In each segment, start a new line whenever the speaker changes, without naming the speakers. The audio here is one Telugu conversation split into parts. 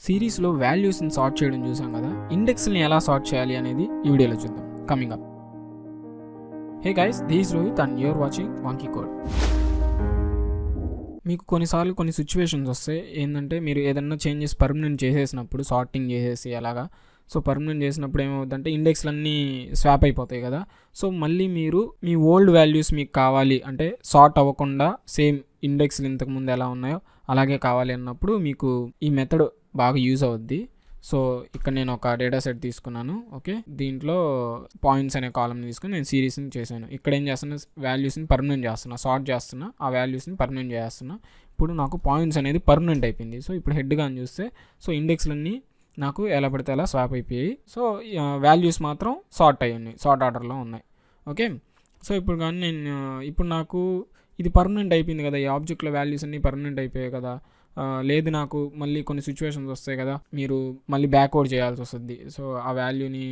సిరీస్లో వాల్యూస్ని సార్ట్ చేయడం చూసాం కదా, ఇండెక్స్ని ఎలా సార్ట్ చేయాలి అనేది ఈ వీడియోలో చూద్దాం. Coming up. Hey guys, this Rohit and you're watching WonkyCode. మీకు కొన్నిసార్లు కొన్ని సిచ్యువేషన్స్ వస్తాయి. ఏంటంటే మీరు ఏదన్నా చేంజెస్ పర్మనెంట్ చేసేసినప్పుడు, సార్టింగ్ చేసేసి అలాగా, సో పర్మనెంట్ చేసినప్పుడు ఏమవుతుందంటే ఇండెక్స్లన్నీ స్వాప్ అయిపోతాయి కదా. సో మళ్ళీ మీరు మీ ఓల్డ్ వాల్యూస్ మీకు కావాలి అంటే సార్ట్ అవ్వకుండా సేమ్ ఇండెక్స్లు ఇంతకుముందు ఎలా ఉన్నాయో అలాగే కావాలి అన్నప్పుడు మీకు ఈ మెథడ్ బాగా యూజ్ అవుద్ది. సో ఇక్కడ నేను ఒక డేటా సెట్ తీసుకున్నాను. ఓకే, దీంట్లో పాయింట్స్ అనే కాలమ్ని తీసుకుని నేను సిరీస్ని చేశాను. ఇక్కడ ఏం చేస్తున్నా, వాల్యూస్ని పర్మనెంట్ చేస్తున్నా, సార్ట్ చేస్తున్నా, ఆ వాల్యూస్ని పర్మనెంట్ చేస్తున్నా. ఇప్పుడు నాకు పాయింట్స్ అనేది పర్మనెంట్ అయిపోయింది. సో ఇప్పుడు హెడ్గా చూస్తే సో ఇండెక్స్లన్నీ నాకు ఎలా పడితే అలా స్వాప్ అయిపోయాయి. సో వాల్యూస్ మాత్రం సార్ట్ అయ్యి ఉన్నాయి, సార్ట్ ఆర్డర్లో ఉన్నాయి. ఓకే, సో ఇప్పుడు కానీ నేను ఇప్పుడు నాకు ఇది పర్మనెంట్ అయిపోయింది కదా, ఈ ఆబ్జెక్ట్లో వాల్యూస్ అన్నీ పర్మనెంట్ అయిపోయాయి కదా. లేదు, నాకు మళ్ళీ కొన్ని సిచ్యువేషన్స్ వస్తాయి కదా, మీరు మళ్ళీ బ్యాక్వర్డ్ చేయాల్సి వస్తుంది. సో ఆ వాల్యూని,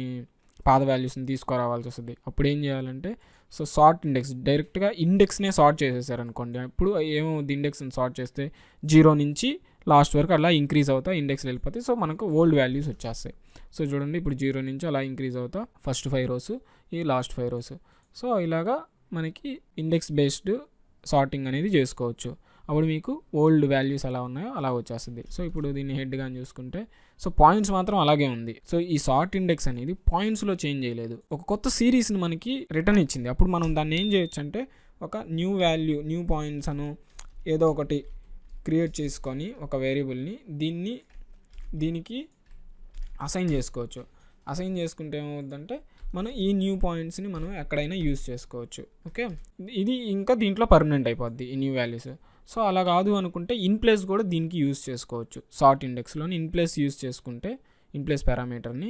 పాత వాల్యూస్ని తీసుకురావాల్సి వస్తుంది. అప్పుడు ఏం చేయాలంటే సో సార్ట్ ఇండెక్స్, డైరెక్ట్గా ఇండెక్స్నే సార్ట్ చేసేసారనుకోండి. అప్పుడు ఏమవుద్ది, ఇండెక్స్ని సార్ట్ చేస్తే 0 నుంచి లాస్ట్ వరకు అలా ఇంక్రీజ్ అవుతా ఇండెక్స్లో వెళ్ళిపోతాయి. సో మనకు ఓల్డ్ వాల్యూస్ వచ్చేస్తాయి. సో చూడండి, ఇప్పుడు 0 నుంచి అలా ఇంక్రీజ్ అవుతా ఫస్ట్ 5 rows, ఈ లాస్ట్ 5 rows. సో ఇలాగా మనకి ఇండెక్స్ బేస్డ్ సార్టింగ్ అనేది చేసుకోవచ్చు. అప్పుడు మీకు ఓల్డ్ వాల్యూస్ ఎలా ఉన్నాయో అలా వచ్చేస్తుంది. సో ఇప్పుడు దీన్ని హెడ్గా చూసుకుంటే సో పాయింట్స్ మాత్రం అలాగే ఉంది. సో ఈ సార్ట్ ఇండెక్స్ అనేది పాయింట్స్లో చేంజ్ చేయలేదు, ఒక కొత్త సిరీస్ని మనకి రిటర్న్ ఇచ్చింది. అప్పుడు మనం దాన్ని ఏం చేయొచ్చు అంటే ఒక న్యూ వాల్యూ, న్యూ పాయింట్స్ అను ఏదో ఒకటి క్రియేట్ చేసుకొని ఒక వేరియబుల్ని దీనికి అసైన్ చేసుకోవచ్చు. అసైన్ చేసుకుంటే ఏమవుతుందంటే మనం ఈ న్యూ పాయింట్స్ని మనం ఎక్కడైనా యూజ్ చేసుకోవచ్చు. ఓకే, ఇది ఇంకా దీంట్లో పర్మనెంట్ అయిపోద్ది ఈ న్యూ వాల్యూస్. సో అలా కాదు అనుకుంటే ఇన్ ప్లేస్ కూడా దీనికి యూజ్ చేసుకోవచ్చు. సార్ట్ ఇండెక్స్లోని ఇన్ ప్లేస్ యూజ్ చేసుకుంటే, ఇన్ ప్లేస్ పారామీటర్ని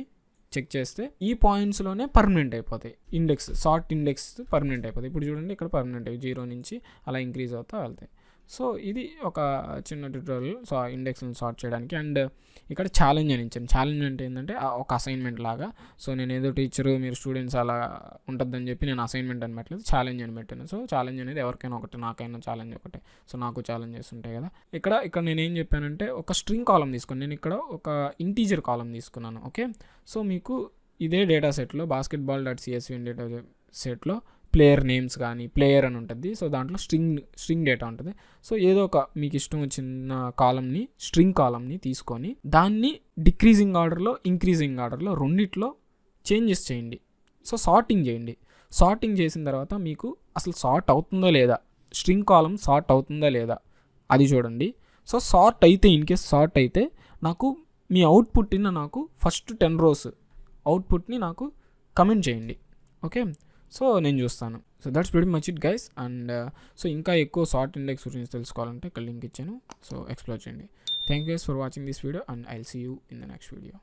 చెక్ చేస్తే ఈ పాయింట్స్లోనే పర్మనెంట్ అయిపోతాయి. ఇండెక్స్, సార్ట్ ఇండెక్స్ పర్మనెంట్ అయిపోతాయి. ఇప్పుడు చూడండి, ఇక్కడ పర్మనెంట్ అయ్యి 0 నుంచి అలా ఇంక్రీజ్ అవుతా వెళ్తాయి. సో ఇది ఒక చిన్న ట్యూటోరియల్ సో ఇండెక్స్ని సార్ట్ చేయడానికి. అండ్ ఇక్కడ ఛాలెంజ్ అని ఇచ్చాను. ఛాలెంజ్ అంటే ఏంటంటే ఒక అసైన్మెంట్ లాగా. సో నేను ఏదో టీచరు, మీరు స్టూడెంట్స్ అలా ఉంటుందని చెప్పి నేను అసైన్మెంట్ అని పెట్టలేదు, ఛాలెంజ్ అని పెట్టాను. సో ఛాలెంజ్ అనేది ఎవరికైనా ఒకటే, నాకైనా ఛాలెంజ్ ఒకటే. సో నాకు ఛాలెంజెస్ ఉంటాయి కదా. ఇక్కడ నేను ఏం చెప్పానంటే ఒక స్ట్రింగ్ కాలం తీసుకుని, నేను ఇక్కడ ఒక ఇంటీజర్ కాలం తీసుకున్నాను. ఓకే, సో మీకు ఇదే డేటా సెట్లో basketball.csv డేటా సెట్లో ప్లేయర్ నేమ్స్ కానీ ప్లేయర్ అని ఉంటుంది. సో దాంట్లో స్ట్రింగ్ డేటా ఉంటుంది. సో ఏదో ఒక మీకు ఇష్టం వచ్చిన కాలంని, స్ట్రింగ్ కాలంని తీసుకొని దాన్ని డిక్రీజింగ్ ఆర్డర్లో, ఇంక్రీజింగ్ ఆర్డర్లో రెండిట్లో చేంజెస్ చేయండి. సో సార్టింగ్ చేయండి. సార్టింగ్ చేసిన తర్వాత మీకు అసలు సార్ట్ అవుతుందో లేదా, స్ట్రింగ్ కాలం సార్ట్ అవుతుందా లేదా అది చూడండి. సో సార్ట్ అయితే, ఇన్ కేస్ సార్ట్ అయితే నాకు మీ అవుట్పుట్ని, నాకు ఫస్ట్ 10 rows అవుట్పుట్ని నాకు కమెంట్ చేయండి. ఓకే, సో నేను చూస్తాను. So that's very much it guys. And so ఇంకా ఎక్కువ సార్ట్ ఇండెక్స్ గురించి తెలుసుకోవాలంటే ఇక్కడ లింక్ ఇచ్చాను, సో ఎక్స్ప్లోర్ చేయండి. Thank you guys for watching this video and I will see you in the next video.